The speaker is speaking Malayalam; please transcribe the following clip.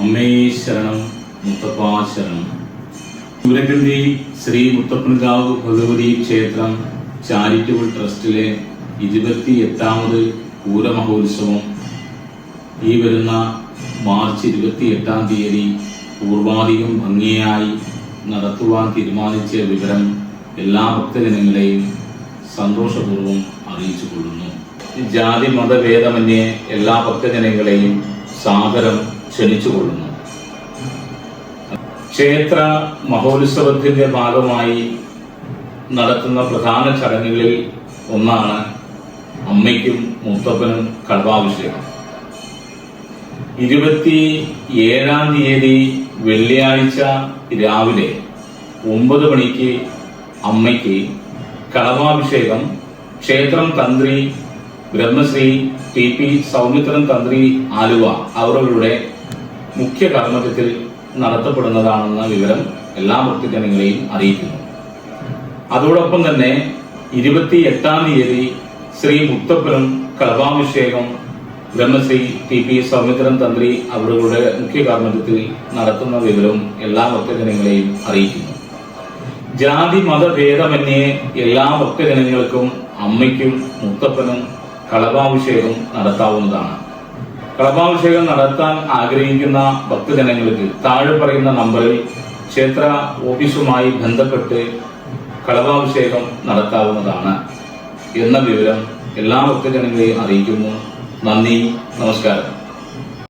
അമ്മേ ശരണം, മുത്തപ്പാ ശരണം. സൂര്യകണ്ടി ശ്രീ മുത്തപ്പൻകാവ് ഭഗവതി ക്ഷേത്രം ചാരിറ്റബിൾ ട്രസ്റ്റിലെ 28ാമത് പൂരമഹോത്സവം ഈ വരുന്ന മാർച്ച് 28-ാം തീയതി പൂർവാധികം ഭംഗിയായി നടത്തുവാൻ തീരുമാനിച്ച വിവരം എല്ലാ ഭക്തജനങ്ങളെയും സന്തോഷപൂർവ്വം അറിയിച്ചു കൊള്ളുന്നു. ജാതി മതഭേദമന്യേ എല്ലാ ഭക്തജനങ്ങളെയും സാദരം ക്ഷണിച്ചുകൊള്ളുന്നു. ക്ഷേത്ര മഹോത്സവത്തിന്റെ ഭാഗമായി നടത്തുന്ന പ്രധാന ചടങ്ങുകളിൽ ഒന്നാണ് അമ്മയ്ക്കും മുത്തപ്പനും കടവാഭിഷേകം. 27-ാം തീയതി വെള്ളിയാഴ്ച രാവിലെ 9 മണിക്ക് അമ്മയ്ക്ക് കടവാഭിഷേകം ക്ഷേത്രം തന്ത്രി ബ്രഹ്മശ്രീ TP സൗമിത്രൻ തന്ത്രി ആലുവ അവരുടെ മുഖ്യ കർമ്മത്തിൽ നടത്തപ്പെടുന്നതാണെന്ന വിവരം എല്ലാ ഭക്തജനങ്ങളെയും അറിയിക്കുന്നു. അതോടൊപ്പം തന്നെ 28-ാം തീയതി ശ്രീ മുത്തപ്പനും കടവാഭിഷേകം ബ്രഹ്മശ്രീ TP സൗമിത്രൻ തന്ത്രി അവരുടെ മുഖ്യ കർമ്മത്തിൽ നടത്തുന്ന വിവരം എല്ലാ ഭക്തജനങ്ങളെയും അറിയിക്കുന്നു. ജാതി മതഭേദമന്യേ എല്ലാ ഭക്തജനങ്ങൾക്കും അമ്മയ്ക്കും മുത്തപ്പനും കളഭാഭിഷേകം നടത്താവുന്നതാണ്. കളഭാഭിഷേകം നടത്താൻ ആഗ്രഹിക്കുന്ന ഭക്തജനങ്ങൾക്ക് താഴെ പറയുന്ന നമ്പറിൽ ക്ഷേത്ര ഓഫീസുമായി ബന്ധപ്പെട്ട് കളഭാഭിഷേകം നടത്താവുന്നതാണ് എന്ന വിവരം എല്ലാ ഭക്തജനങ്ങളെയും അറിയിക്കുന്നു. നന്ദി, നമസ്കാരം.